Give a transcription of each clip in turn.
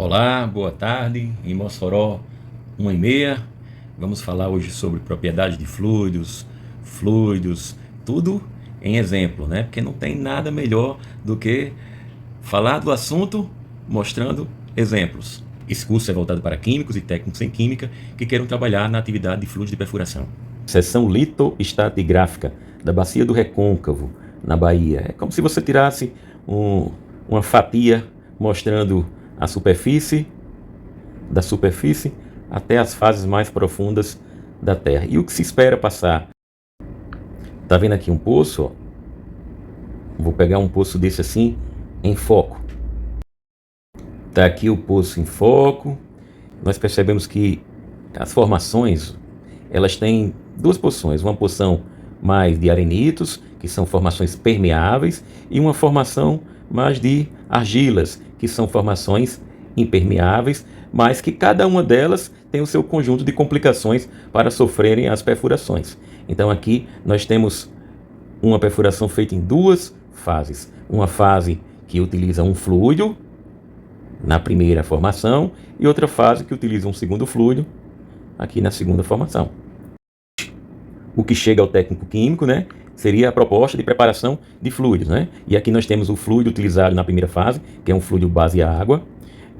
Olá, boa tarde. Em Mossoró, 1h30. Vamos falar hoje sobre propriedades de fluidos, tudo em exemplo, né? Porque não tem nada melhor do que falar do assunto mostrando exemplos. Esse curso é voltado para químicos e técnicos em química que queiram trabalhar na atividade de fluidos de perfuração. Seção litoestratigráfica da Bacia do Recôncavo, na Bahia. É como se você tirasse uma fatia mostrando a superfície, da superfície até as fases mais profundas da Terra. E o que se espera passar? Tá vendo aqui um poço? Ó? Vou pegar um poço desse assim, em foco. Tá aqui o poço em foco. Nós percebemos que as formações, elas têm duas porções. Uma porção mais de arenitos, que são formações permeáveis, e uma formação mais de argilas, que são formações impermeáveis, mas que cada uma delas tem o seu conjunto de complicações para sofrerem as perfurações. Então aqui nós temos uma perfuração feita em duas fases. Uma fase que utiliza um fluido na primeira formação e outra fase que utiliza um segundo fluido aqui na segunda formação. O que chega ao técnico químico, né, seria a proposta de preparação de fluidos, né? E aqui nós temos o fluido utilizado na primeira fase, que é um fluido base água.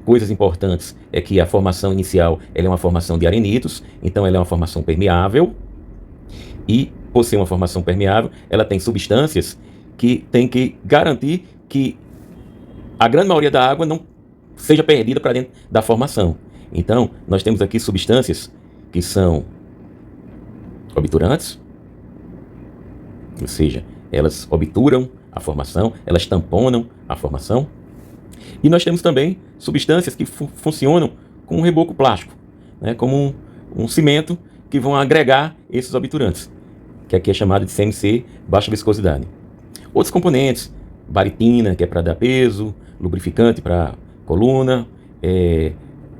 Coisas importantes é que a formação inicial ela é uma formação de arenitos, então ela é uma formação permeável. E, por ser uma formação permeável, ela tem substâncias que tem que garantir que a grande maioria da água não seja perdida para dentro da formação. Então, nós temos aqui substâncias que são obturantes, ou seja, elas obturam a formação, elas tamponam a formação. E nós temos também substâncias que funcionam como um reboco plástico, né, como um cimento que vão agregar esses obturantes, que aqui é chamado de CMC, baixa viscosidade. Outros componentes, baritina, que é para dar peso, lubrificante para coluna,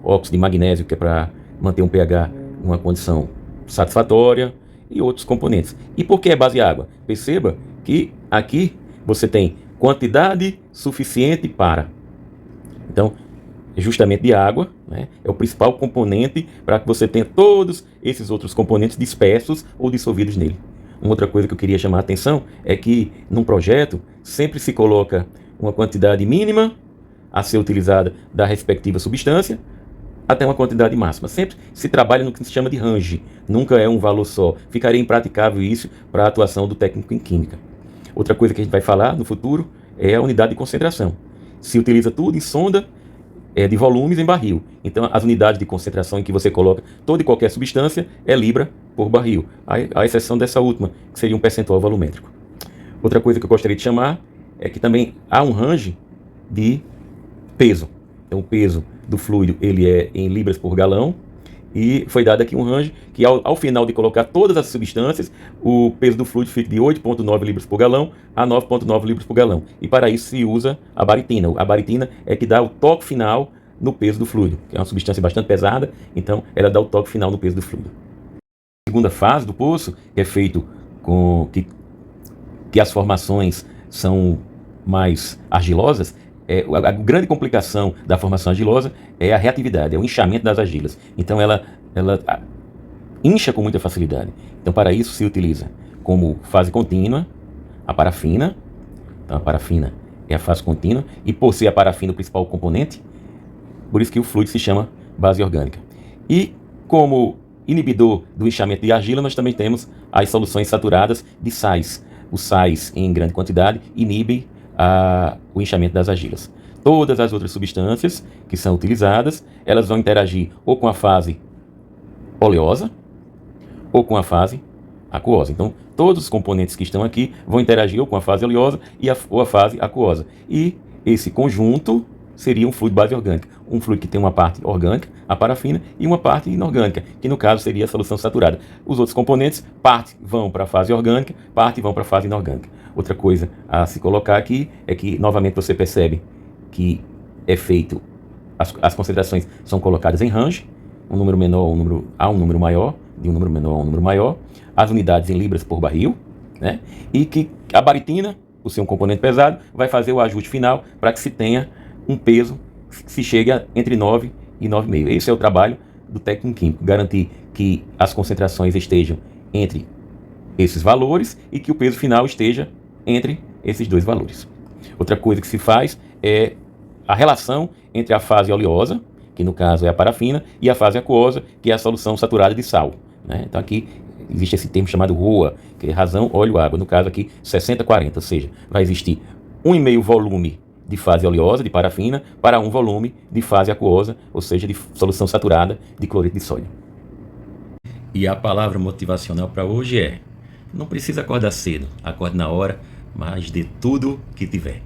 óxido de magnésio, que é para manter um pH em uma condição satisfatória, e outros componentes. E por que é base água? Perceba que aqui você tem quantidade suficiente para. Então, justamente de água, né, é o principal componente para que você tenha todos esses outros componentes dispersos ou dissolvidos nele. Uma outra coisa que eu queria chamar a atenção é que num projeto sempre se coloca uma quantidade mínima a ser utilizada da respectiva substância até uma quantidade máxima. Sempre se trabalha no que se chama de range, nunca é um valor só. Ficaria impraticável isso para a atuação do técnico em química. Outra coisa que a gente vai falar no futuro é a unidade de concentração. Se utiliza tudo em sonda de volumes em barril. Então as unidades de concentração em que você coloca toda e qualquer substância é libra por barril, à exceção dessa última, que seria um percentual volumétrico. Outra coisa que eu gostaria de chamar é que também há um range de peso. Então o peso do fluido ele é em libras por galão, e foi dado aqui um range que ao final de colocar todas as substâncias, o peso do fluido fica de 8,9 libras por galão a 9,9 libras por galão. E para isso se usa a baritina. A baritina é que dá o toque final no peso do fluido, que é uma substância bastante pesada, então ela dá o toque final no peso do fluido. A segunda fase do poço é feito com que as formações são mais argilosas. A grande complicação da formação argilosa é a reatividade, é o inchamento das argilas. Então ela incha com muita facilidade. Então para isso se utiliza como fase contínua a parafina. Então a parafina é a fase contínua, e por ser a parafina o principal componente, por isso que o fluido se chama base orgânica. E como inibidor do inchamento de argila, nós também temos as soluções saturadas de sais. Os sais em grande quantidade inibem o inchamento das argilas. Todas as outras substâncias que são utilizadas, elas vão interagir ou com a fase oleosa ou com a fase aquosa. Então, todos os componentes que estão aqui vão interagir ou com a fase oleosa ou a fase aquosa. E esse conjunto seria um fluido base orgânica. Um fluido que tem uma parte orgânica, a parafina, e uma parte inorgânica, que no caso seria a solução saturada. Os outros componentes, parte vão para a fase orgânica, parte vão para a fase inorgânica. Outra coisa a se colocar aqui é que, novamente, você percebe que é feito, as concentrações são colocadas em range, um número menor a um número maior, de um número menor a um número maior, as unidades em libras por barril, né? E que a baritina, por ser um componente pesado, vai fazer o ajuste final para que se tenha um peso se chegue a entre 9 e 9,5. Esse é o trabalho do técnico químico, garantir que as concentrações estejam entre esses valores e que o peso final esteja entre esses dois valores. Outra coisa que se faz é a relação entre a fase oleosa, que no caso é a parafina, e a fase aquosa, que é a solução saturada de sal, né? Então aqui existe esse termo chamado ROA, que é razão, óleo, água. No caso aqui, 60-40, ou seja, vai existir 1,5 volume de fase oleosa, de parafina, para 1 volume de fase aquosa, ou seja, de solução saturada de cloreto de sódio. E a palavra motivacional para hoje é: não precisa acordar cedo, acorde na hora, mas dê tudo que tiver.